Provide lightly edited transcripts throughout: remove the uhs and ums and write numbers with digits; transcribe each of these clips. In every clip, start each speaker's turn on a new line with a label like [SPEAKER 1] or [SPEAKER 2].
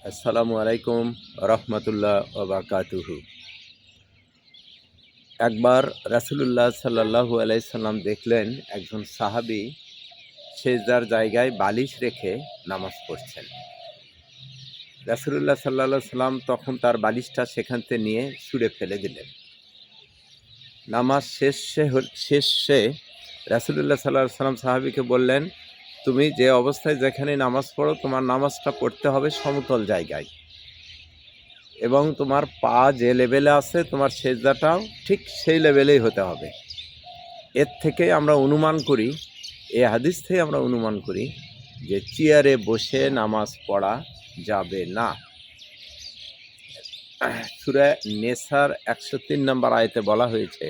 [SPEAKER 1] আসসালামু আলাইকুম রহমতুল্লাহ ওবাকাতুহু। একবার রাসূলুল্লাহ সাল্লাল্লাহু আলাইহি সাল্লাম দেখলেন একজন সাহাবী সেজদার জায়গায় বালিশ রেখে নামাজ পড়ছেন। রাসূলুল্লাহ সাল্লাল্লাহু আলাইহি সাল্লাম তখন তার বালিশটা সেখান থেকে নিয়ে ছুঁড়ে ফেলে দিলেন। নামাজ শেষে রাসূলুল্লাহ সাল্লাল্লাহু আলাইহি সাল্লাম সাহাবীকে বললেন, তুমি যে অবস্থায় যেখানে নামাজ পড়ো তোমার নামাজটা পড়তে হবে সমতল জায়গায়, এবং তোমার পা যে লেভেলে আছে তোমার সেজদাটাও ঠিক সেই লেভেলেই হতে হবে। এর থেকে আমরা অনুমান করি, এই হাদিস থেকে আমরা অনুমান করি যে চেয়ারে বসে নামাজ পড়া যাবে না। সূরা নেসার 103 নম্বর আয়াতে বলা হয়েছে,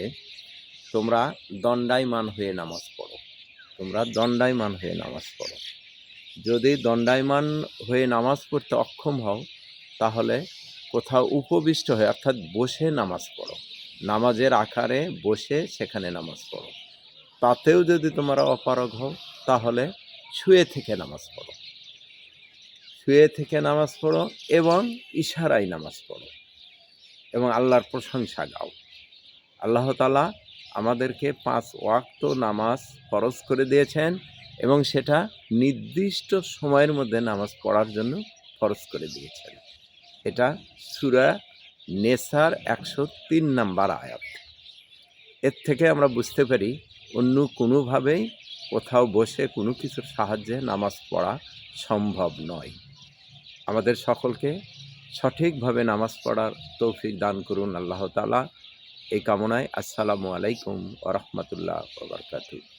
[SPEAKER 1] তোমরা দণ্ডায়মান হয়ে নামাজ পড়ো, তোমরা দণ্ডায়মান হয়ে নামাজ পড়ো। যদি দণ্ডায়মান হয়ে নামাজ পড়তে অক্ষম হও তাহলে কোথাও উপবিষ্ট হয়ে অর্থাৎ বসে নামাজ পড়ো, নামাজের আকারে বসে সেখানে নামাজ পড়ো। তাতেও যদি তোমরা অপারগ হও তাহলে শুয়ে থেকে নামাজ পড়ো, শুয়ে থেকে নামাজ পড়ো এবং ইশারায় নামাজ পড়ো এবং আল্লাহর প্রশংসা গাও। আল্লাহ তাআলা আমাদেরকে 5 ওয়াক্ত নামাজ ফরজ করে দিয়েছেন এবং সেটা নির্দিষ্ট সময়ের মধ্যে নামাজ পড়ার জন্য ফরজ করে দিয়েছেন। এটা সূরা নেসার 103 নম্বর আয়াত। এর থেকে আমরা বুঝতে পারি অন্য কোনোভাবেই কোথাও বসে কোনো কিছুর সাহায্যে নামাজ পড়া সম্ভব নয়। আমাদের সকলকে সঠিকভাবে নামাজ পড়ার তৌফিক দান করুন আল্লাহ তাআলা। এই কামনায় আসসালামু আলাইকুম ওয়া রাহমাতুল্লাহি ওয়া বারাকাতুহু।